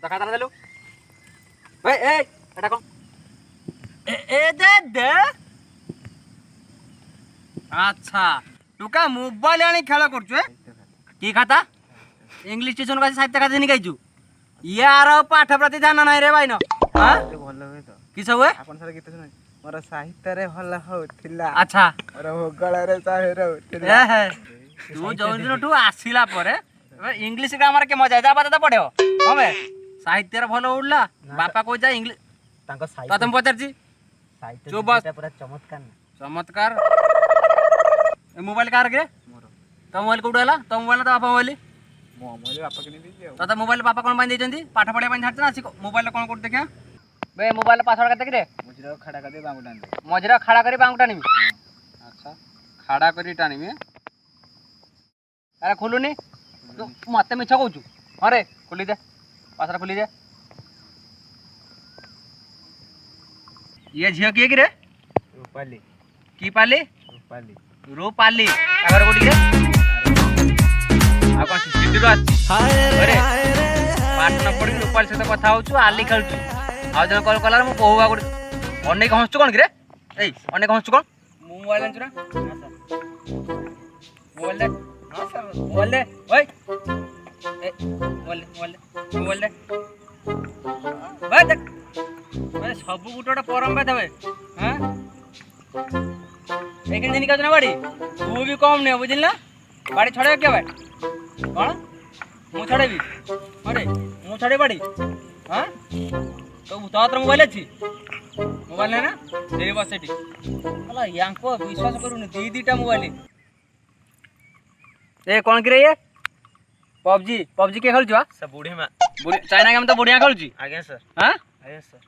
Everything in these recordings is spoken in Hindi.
तो खाता ना देलु ए ए एटा कोन ए दे दे अच्छा टुका मोबाइल आनी खेल करछु की खाता इंग्लिश ट्यूशन का साहित्य खाता नहीं गाइछु यार पाठ प्रति ध्यान नहीं रे भाई न हां भल होय तो की सब होय अपन सर गीत सुन मोर साहित्य रे भल होथिला अच्छा मोर भोगळ रे साहे रे होथिला ए तू जो दिन तू आसीला परे इंग्लिश ग्रामर के मजा जा बात पढ़े हो हमें साहित्य रे भल उडला बापा को जा इंग्लिश तांको साहित्य तुम पचारची साहित्य पूरा चमत्कार चमत्कार ए मोबाइल कार के मोर तो मोबाइल कोड हला तो मोबाइल तो बापा मोबाइल मोबाइल बापा के नहीं दे तो मोबाइल बापा कोन बांध देचंती पाठ पढ़े बांध छाड़छ ना मोबाइल कोन कोड देखिया बे मोबाइल पासवर्ड कते रे मजरा खड़ा कर दे बांगुटा ने मजरा खड़ा करी बांगुटा नी अच्छा खड़ा करी टानी में अरे खोलुनी तू मते मिछ कहू अरे खोली दे पासवर्ड खोली दे ये झियो किए कि रे रूपाली की पाली रूपाली रूपाली अगर कोठी रे आ कोन सिटी रो आछि अरे पाठ न पड़ी रूपाली से कथा होछु आली खेलछु आ जन कॉल कलार मु कहूवा गुड अनेक हंसछु कोन कि रे ए अनेक हंसछु कोन मोबाइल आनछु ना हां सर मोबाइल दे हां सर मोबाइल दे ओए ए मोबाइल दे भाई देख मैं सब गुटोटा परम बे देबे हां एक दिन का जना बाड़ी तू भी कम नहीं बुझिल ना बाड़ी छड़े के भाई कौन मु छड़े भी अरे मु छड़े बाड़ी हां तो तोर मोबाइल अछि मोबाइल है ना तेरे पास सेठी अला यांको विश्वास करूनी दी दीटा मोबाइल ए कौन करे ये पबजी के खेल जुआ सब बूढ़ी में बूढ़ी चाइना गेम तो बढ़िया खेल छी आगे सर हां आगे सर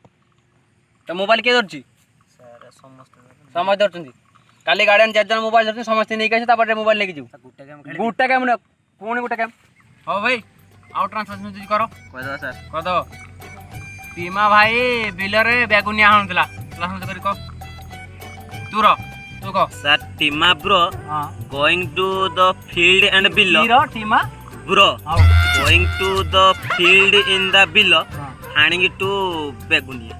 तो मोबाइल के दरची सर समस्त दरचंदी काली गार्डन जन मोबाइल दरची समस्त नहीं कैसे तापर मोबाइल लेके जू गुट्टा गेम न कोन गुट्टा गेम हो भाई आउट ट्रांसफर करो कह दो सर कह दो टीमा भाई बिलरे बेगुनिया हनतला क्लास करी को तू को सर टीमा bro going to the field and बिलो हीरो टीमा bro going to the field in the बिलो हानिंग टू बेगुनिया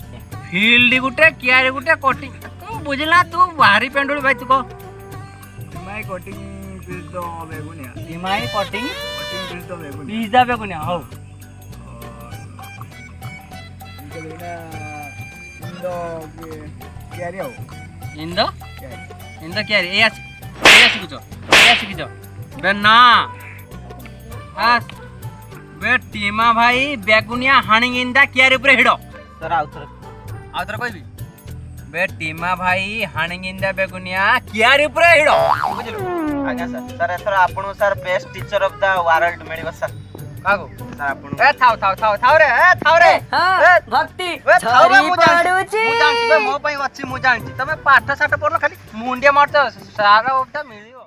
फील्ड गुटे कियारे गुटे कोटिंग तू बुझला तू भारी पेंडुल भाई तू को टीमाई कोटिंग बीज दो बेगुनिया टीमाई कोटिंग बीज दो बेगुनिया बीज दा बेगुनिया हो इंदो क्यारी ए शिखुच बे ना बे टीमा भाई बेगुनिया हानिंग इंदा क्यारी ऊपर हिडो सर आउथर कहबी बे टीमा भाई हानिंग इंदा बेगुनिया क्यारी ऊपर हिडो बुझलो आज्ञा सर एथर आपन sir best teacher of the world मेडिबा सर कागो सर आपन ए थाव रे हां भक्ति छरी पडुची मु जानछि बे मो पई अछि मु जानछि तमे पाठ साठ पढलो खाली मुंडिया मारतो सारा ओटा मिलियो